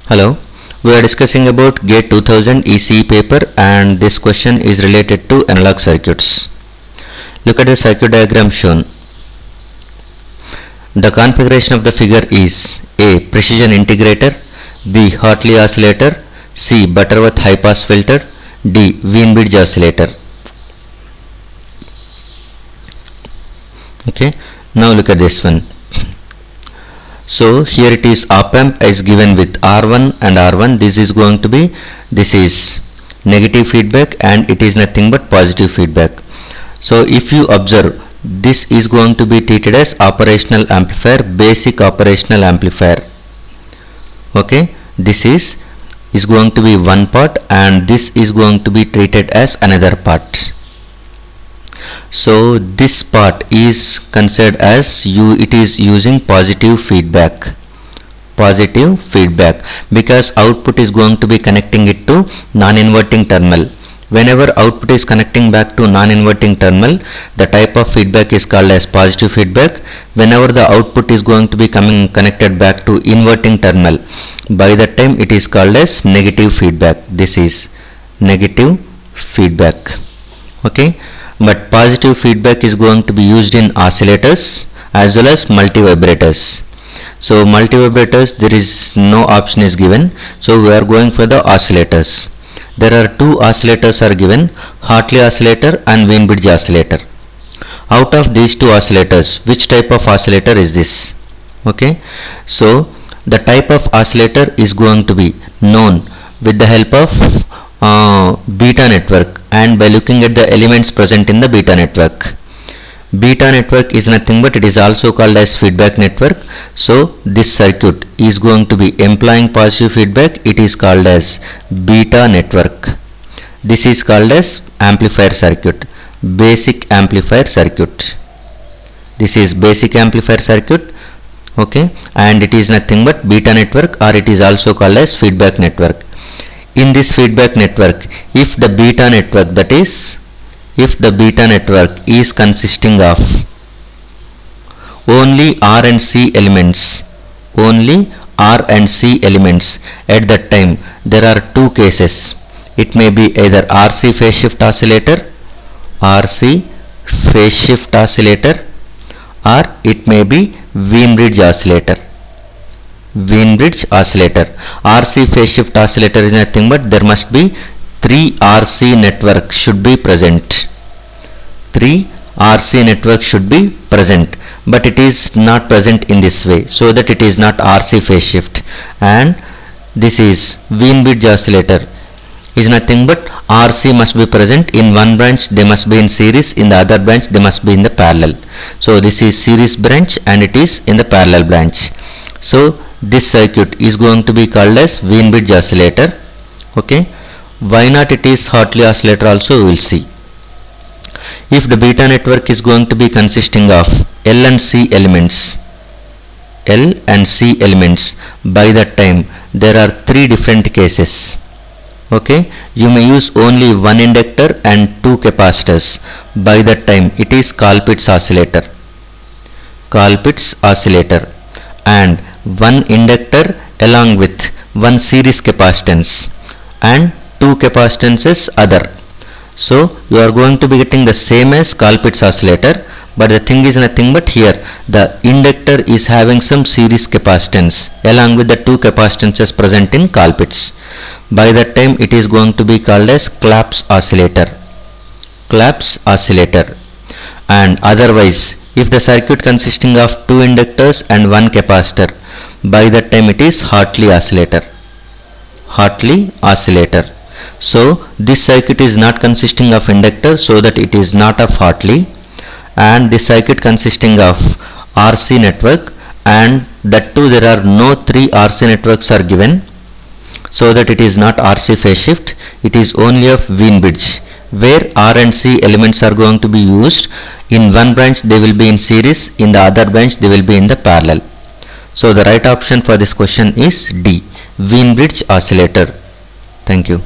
Hello, we are discussing about GATE 2000 ECE paper, and this question is related to analog circuits. Look at the circuit diagram shown. The configuration of the figure is A. Precision integrator, B. Hartley oscillator, C. Butterworth high pass filter, D. Wien-Bridge oscillator. Okay, now look at this one. So here it is, op amp is given with R1 and R1. This is negative feedback and it is nothing but positive feedback. So if you observe, this is going to be treated as operational amplifier, basic operational amplifier. Okay, this is going to be one part and this is going to be treated as another part. So this part is considered as it is using positive feedback because output is going to be connecting it to non-inverting terminal. Whenever output is connecting back to non-inverting terminal, the type of feedback is called as positive feedback. Whenever the output is going to be connected back to inverting terminal, by that time it is called as negative feedback. This is negative feedback. Okay, but positive feedback is going to be used in oscillators as well as multivibrators. So multivibrators, there is no option is given, so we are going for the oscillators. There are two oscillators are given, Hartley oscillator and Wien-Bridge oscillator. Out of these two oscillators, which type of oscillator is this? Okay, so the type of oscillator is going to be known with the help of beta network and by looking at the elements present in the beta network. Beta network is nothing but it is also called as feedback network. So this circuit is going to be employing positive feedback. It is called as beta network. This is called as amplifier circuit, basic amplifier circuit. This is basic amplifier circuit. Okay, and it is nothing but beta network, or it is also called as feedback network. In this feedback network, if the beta network is consisting of only R and C elements, at that time there are two cases. It may be either RC phase shift oscillator, or it may be Wien-Bridge oscillator. RC phase shift oscillator is nothing but there must be 3 RC networks should be present. 3 RC networks should be present, but it is not present in this way, so that it is not RC phase shift. And this is Wien-Bridge oscillator is nothing but RC must be present in one branch, they must be in series, in the other branch they must be in the parallel. So this is series branch and it is in the parallel branch. So this circuit is going to be called as Wien-Bridge oscillator. Okay, why not it is Hartley oscillator also we will see. If the beta network is going to be consisting of L and C elements, by that time there are 3 different cases. Okay, you may use only one inductor and 2 capacitors. By that time it is Colpitts oscillator, and one inductor along with one series capacitance and 2 capacitances other. So you are going to be getting the same as Colpitts oscillator, but the thing is nothing but here the inductor is having some series capacitance along with the 2 capacitances present in Colpitts. By that time it is going to be called as Claps oscillator. And otherwise, if the circuit consisting of 2 inductors and 1 capacitor, by that time it is Hartley oscillator. So this circuit is not consisting of inductor, so that it is not of Hartley, and this circuit consisting of RC network, and that too there are no 3 RC networks are given, so that it is not RC phase shift, it is only of Wien-Bridge, where R and C elements are going to be used. In one branch they will be in series, in the other branch they will be in the parallel. So the right option for this question is D, Wien-Bridge oscillator. Thank you.